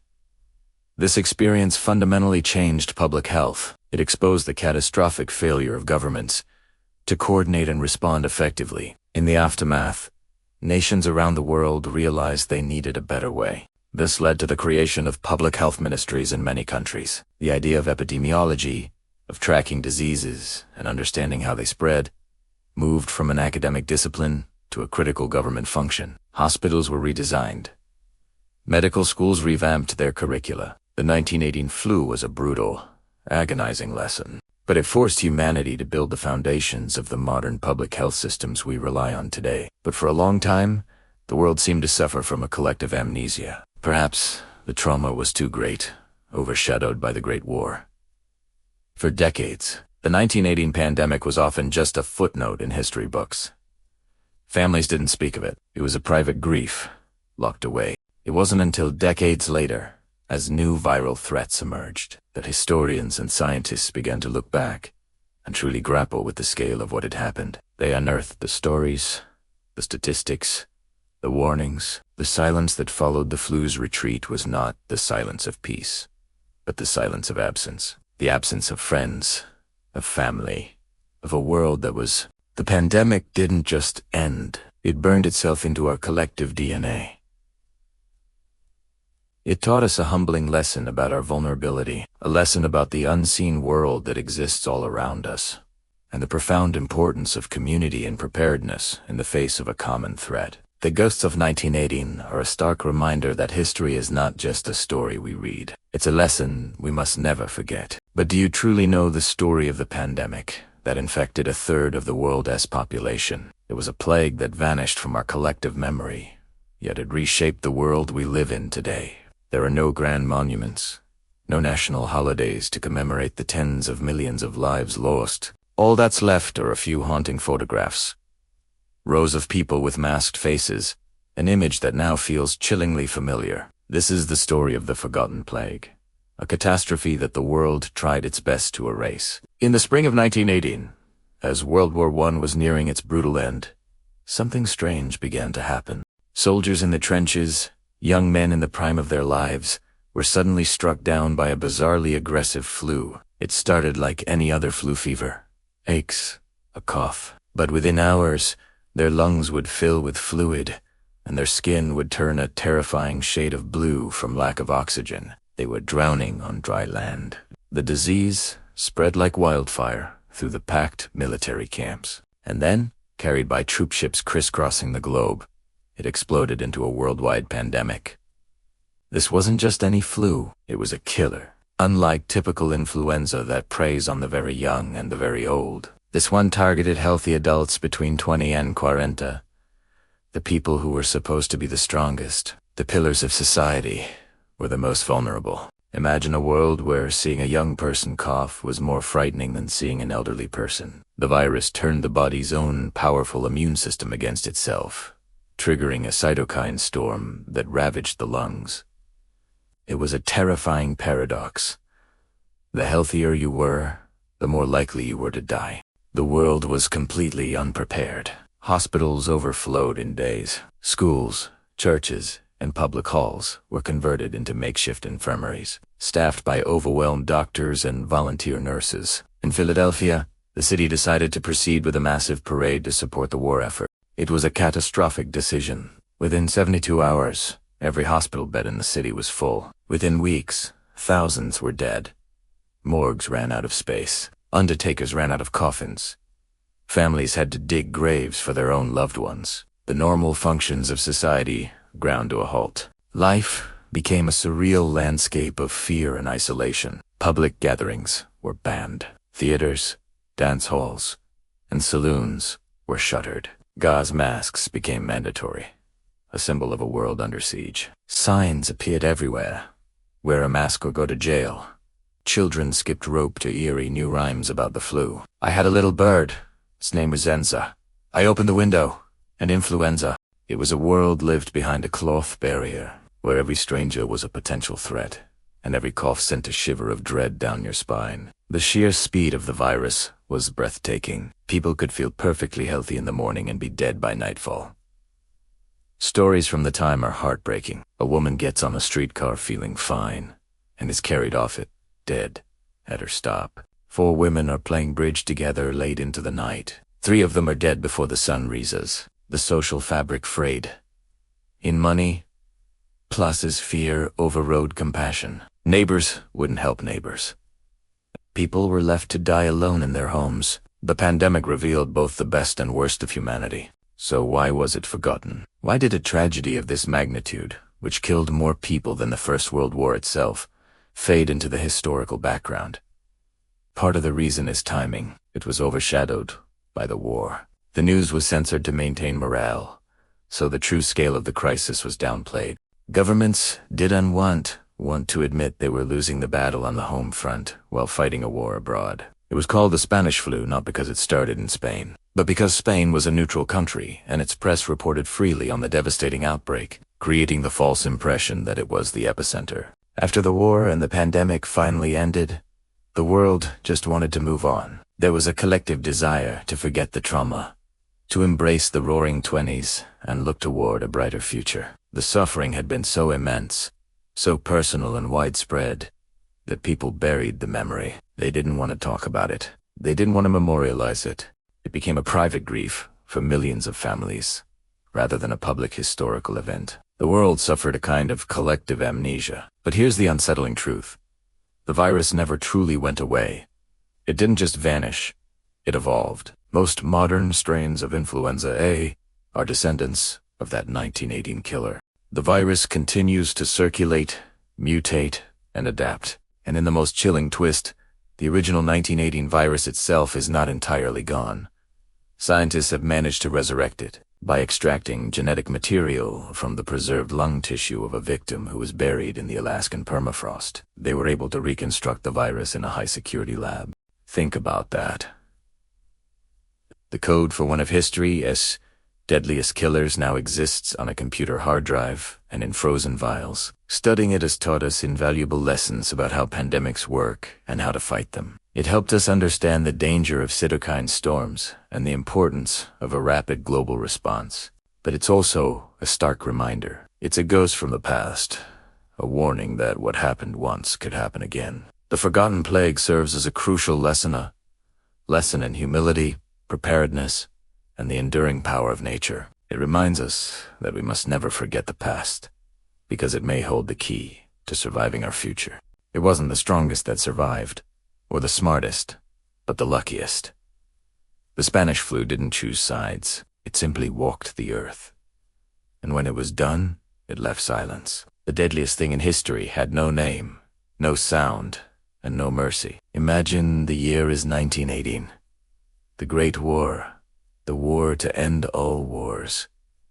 This experience fundamentally changed public health. It exposed the catastrophic failure of governments to coordinate and respond effectively. In the aftermath, nations around the world realized they needed a better way. This led to the creation of public health ministries in many countries. The idea of epidemiology, of tracking diseases and understanding how they spread, moved from an academic discipline to a critical government function. Hospitals were redesigned. Medical schools revamped their curricula. The 1918 flu was a brutal, agonizing lesson, but it forced humanity to build the foundations of the modern public health systems we rely on today. But for a long time, the world seemed to suffer from a collective amnesia. Perhaps the trauma was too great, overshadowed by the Great War. For decades, the 1918 pandemic was often just a footnote in history books. Families didn't speak of it. It was a private grief, locked away. It wasn't until decades later, as new viral threats emerged, that historians and scientists began to look back and truly grapple with the scale of what had happened. They unearthed the stories, the statistics, the warnings. The silence that followed the flu's retreat was not the silence of peace, but the silence of absence. The absence of friends, of family, of a world that was... The pandemic didn't just end. It burned itself into our collective DNA. It taught us a humbling lesson about our vulnerability, a lesson about the unseen world that exists all around us, and the profound importance of community and preparedness in the face of a common threat. The ghosts of 1918 are a stark reminder that history is not just a story we read. It's a lesson we must never forget. But do you truly know the story of the pandemic that infected a third of the world's population? It was a plague that vanished from our collective memory, yet it reshaped the world we live in today. There are no grand monuments, no national holidays to commemorate the tens of millions of lives lost. All that's left are a few haunting photographs. Rows of people with masked faces, an image that now feels chillingly familiar. This is the story of the Forgotten Plague, a catastrophe that the world tried its best to erase. In the spring of 1918, as World War I was nearing its brutal end, something strange began to happen. Soldiers in the trenches, young men in the prime of their lives, were suddenly struck down by a bizarrely aggressive flu. It started like any other flu fever. Aches, a cough. But within hours, their lungs would fill with fluid, and their skin would turn a terrifying shade of blue from lack of oxygen. They were drowning on dry land. The disease spread like wildfire through the packed military camps. And then, carried by troop ships crisscrossing the globe, it exploded into a worldwide pandemic. This wasn't just any flu, it was a killer. Unlike typical influenza that preys on the very young and the very old, this one targeted healthy adults between 20 and 40, the people who were supposed to be the strongest, the pillars of society, were the most vulnerable. Imagine a world where seeing a young person cough was more frightening than seeing an elderly person. The virus turned the body's own powerful immune system against itself, triggering a cytokine storm that ravaged the lungs. It was a terrifying paradox. The healthier you were, the more likely you were to die. The world was completely unprepared. Hospitals overflowed in days. Schools, churches, and public halls were converted into makeshift infirmaries, staffed by overwhelmed doctors and volunteer nurses. In Philadelphia, the city decided to proceed with a massive parade to support the war effort. It was a catastrophic decision. Within 72 hours, every hospital bed in the city was full. Within weeks, thousands were dead. Morgues ran out of space. Undertakers ran out of coffins. Families had to dig graves for their own loved ones. The normal functions of society ground to a halt. Life became a surreal landscape of fear and isolation. Public gatherings were banned. Theaters, dance halls, and saloons were shuttered. Gas masks became mandatory, a symbol of a world under siege. Signs appeared everywhere. Wear a mask or go to jail. Children skipped rope to eerie new rhymes about the flu. I had a little bird. Its name was Zenza. I opened the window, and influenza. It was a world lived behind a cloth barrier, where every stranger was a potential threat, and every cough sent a shiver of dread down your spine. The sheer speed of the virus was breathtaking. People could feel perfectly healthy in the morning and be dead by nightfall. Stories from the time are heartbreaking. A woman gets on a streetcar feeling fine, and is carried off it, dead, at her stop. 4 women are playing bridge together late into the night. 3 of them are dead before the sun rises. The social fabric frayed. In money, Plus's fear overrode compassion. Neighbors wouldn't help neighbors. People were left to die alone in their homes. The pandemic revealed both the best and worst of humanity. So why was it forgotten? Why did a tragedy of this magnitude, which killed more people than the First World War itself, fade into the historical background? Part of the reason is timing. It was overshadowed by the war. The news was censored to maintain morale, so the true scale of the crisis was downplayed. Governments didn't want to admit they were losing the battle on the home front while fighting a war abroad. It was called the Spanish flu not because it started in Spain, but because Spain was a neutral country and its press reported freely on the devastating outbreak, creating the false impression that it was the epicenter. After the war and the pandemic finally ended, the world just wanted to move on. There was a collective desire to forget the trauma, to embrace the roaring 20s and look toward a brighter future. The suffering had been so immense, so personal and widespread, that people buried the memory. They didn't want to talk about it. They didn't want to memorialize it. It became a private grief for millions of families, rather than a public historical event. The world suffered a kind of collective amnesia. But here's the unsettling truth. The virus never truly went away. It didn't just vanish. It evolved. Most modern strains of influenza A are descendants of that 1918 killer. The virus continues to circulate, mutate, and adapt. And in the most chilling twist, the original 1918 virus itself is not entirely gone. Scientists have managed to resurrect it by extracting genetic material from the preserved lung tissue of a victim who was buried in the Alaskan permafrost. They were able to reconstruct the virus in a high-security lab. Think about that. The code for one of history's deadliest killers now exists on a computer hard drive and in frozen vials. Studying it has taught us invaluable lessons about how pandemics work and how to fight them. It helped us understand the danger of cytokine storms and the importance of a rapid global response. But it's also a stark reminder. It's a ghost from the past, a warning that what happened once could happen again. The forgotten plague serves as a crucial lesson in humility, preparedness, and the enduring power of nature. It reminds us that we must never forget the past, because it may hold the key to surviving our future. It wasn't the strongest that survived, or the smartest, but the luckiest. The Spanish flu didn't choose sides. It simply walked the earth. And when it was done, it left silence. The deadliest thing in history had no name, no sound, and no mercy. Imagine the year is 1918. The Great War, the war to end all wars,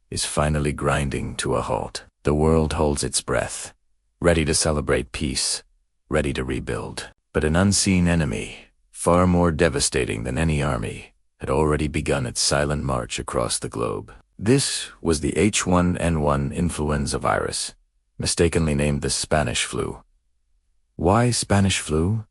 is finally grinding to a halt. The world holds its breath, ready to celebrate peace, ready to rebuild. But an unseen enemy, far more devastating than any army, had already begun its silent march across the globe. This was the H1N1 influenza virus, mistakenly named the Spanish flu. Why Spanish flu?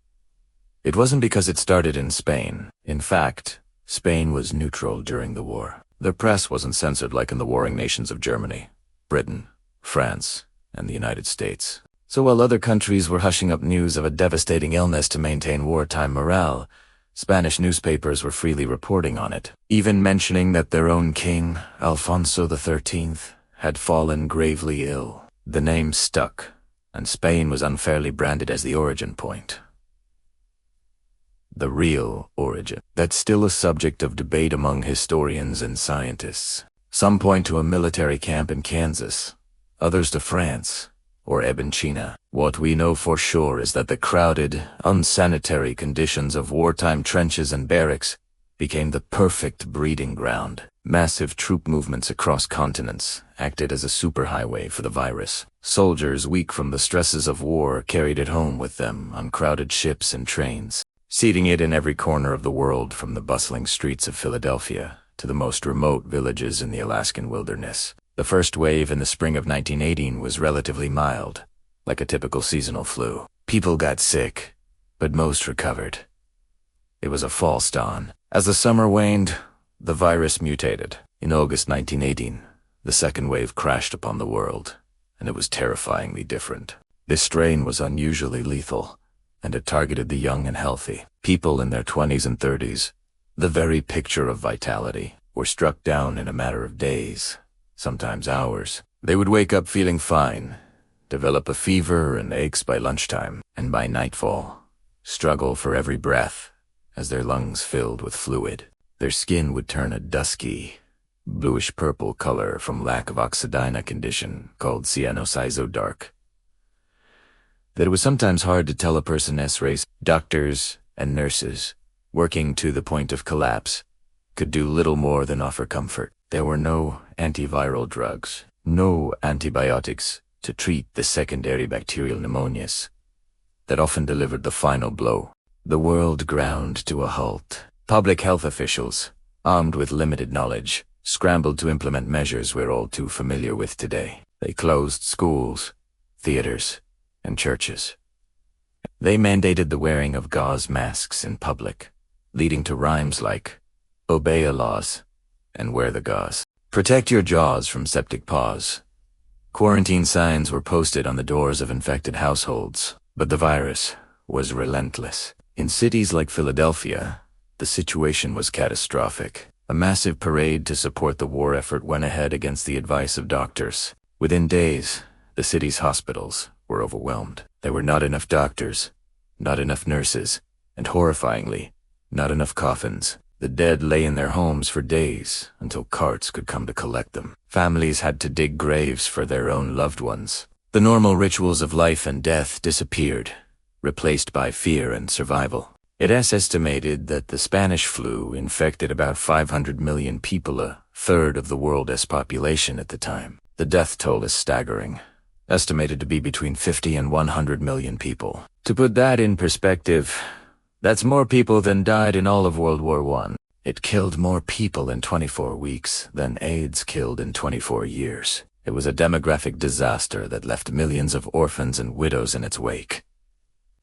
It wasn't because it started in Spain. In fact, Spain was neutral during the war. The press wasn't censored like in the warring nations of Germany, Britain, France, and the United States. So while other countries were hushing up news of a devastating illness to maintain wartime morale, Spanish newspapers were freely reporting on it, even mentioning that their own king, Alfonso XIII, had fallen gravely ill. The name stuck, and Spain was unfairly branded as the origin point. The real origin. That's still a subject of debate among historians and scientists. Some point to a military camp in Kansas, others to France, or Ebenchina. What we know for sure is that the crowded, unsanitary conditions of wartime trenches and barracks became the perfect breeding ground. Massive troop movements across continents acted as a superhighway for the virus. Soldiers weak from the stresses of war carried it home with them on crowded ships and trains, seeding it in every corner of the world, from the bustling streets of Philadelphia to the most remote villages in the Alaskan wilderness. The first wave in the spring of 1918 was relatively mild, like a typical seasonal flu. People got sick, but most recovered. It was a false dawn. As the summer waned, the virus mutated. In August 1918, the second wave crashed upon the world, and it was terrifyingly different. This strain was unusually lethal, and it targeted the young and healthy. People in their 20s and 30s, the very picture of vitality, were struck down in a matter of days, sometimes hours. They would wake up feeling fine, develop a fever and aches by lunchtime, and by nightfall, struggle for every breath as their lungs filled with fluid. Their skin would turn a dusky, bluish-purple color from lack of oxidine, a condition called cyanocytodark that it was sometimes hard to tell a person's race. Doctors and nurses, working to the point of collapse, could do little more than offer comfort. There were no antiviral drugs, no antibiotics to treat the secondary bacterial pneumonias that often delivered the final blow. The world ground to a halt. Public health officials, armed with limited knowledge, scrambled to implement measures we're all too familiar with today. They closed schools, theaters, and churches. They mandated the wearing of gauze masks in public, leading to rhymes like, "Obey the laws and wear the gauze. Protect your jaws from septic paws." Quarantine signs were posted on the doors of infected households, but the virus was relentless. In cities like Philadelphia, the situation was catastrophic. A massive parade to support the war effort went ahead against the advice of doctors. Within days, the city's hospitals were overwhelmed. There were not enough doctors, not enough nurses, and horrifyingly, not enough coffins. The dead lay in their homes for days until carts could come to collect them. Families had to dig graves for their own loved ones. The normal rituals of life and death disappeared, replaced by fear and survival. It is estimated that the Spanish flu infected about 500 million people, a third of the world's population at the time. The death toll is staggering, estimated to be between 50 and 100 million people. To put that in perspective, that's more people than died in all of World War I. It killed more people in 24 weeks than AIDS killed in 24 years. It was a demographic disaster that left millions of orphans and widows in its wake.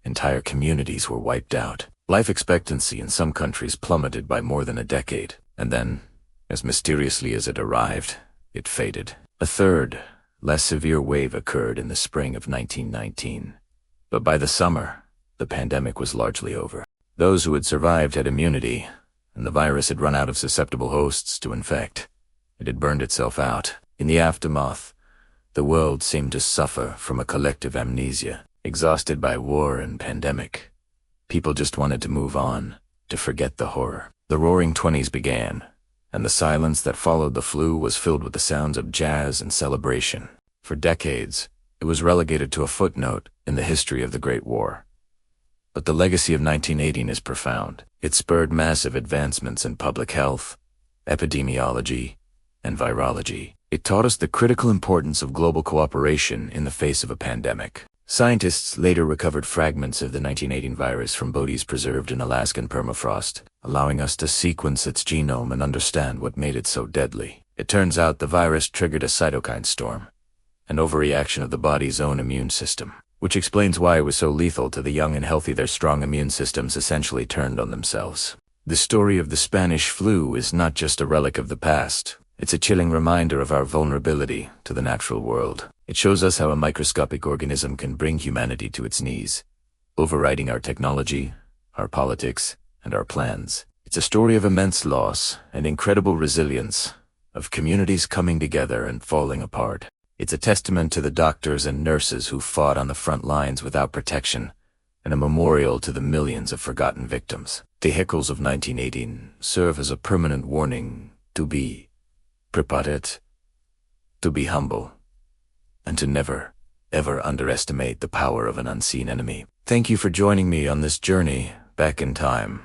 Entire communities were wiped out. Life expectancy in some countries plummeted by more than a decade, and then, as mysteriously as it arrived, it faded. A third, less severe wave occurred in the spring of 1919, but by the summer, the pandemic was largely over. Those who had survived had immunity, and the virus had run out of susceptible hosts to infect. It had burned itself out. In the aftermath, the world seemed to suffer from a collective amnesia. Exhausted by war and pandemic, people just wanted to move on, to forget the horror. The Roaring Twenties began, and the silence that followed the flu was filled with the sounds of jazz and celebration. For decades, it was relegated to a footnote in the history of the Great War. But the legacy of 1918 is profound. It spurred massive advancements in public health, epidemiology, and virology. It taught us the critical importance of global cooperation in the face of a pandemic. Scientists later recovered fragments of the 1918 virus from bodies preserved in Alaskan permafrost, allowing us to sequence its genome and understand what made it so deadly. It turns out the virus triggered a cytokine storm, an overreaction of the body's own immune system, which explains why it was so lethal to the young and healthy. Their strong immune systems essentially turned on themselves. The story of the Spanish flu is not just a relic of the past. It's a chilling reminder of our vulnerability to the natural world. It shows us how a microscopic organism can bring humanity to its knees, overriding our technology, our politics, and our plans. It's a story of immense loss and incredible resilience, of communities coming together and falling apart. It's a testament to the doctors and nurses who fought on the front lines without protection, and a memorial to the millions of forgotten victims. The Vehicles of 1918 serve as a permanent warning to be prepared, to be humble, and to never, ever underestimate the power of an unseen enemy. Thank you for joining me on this journey back in time.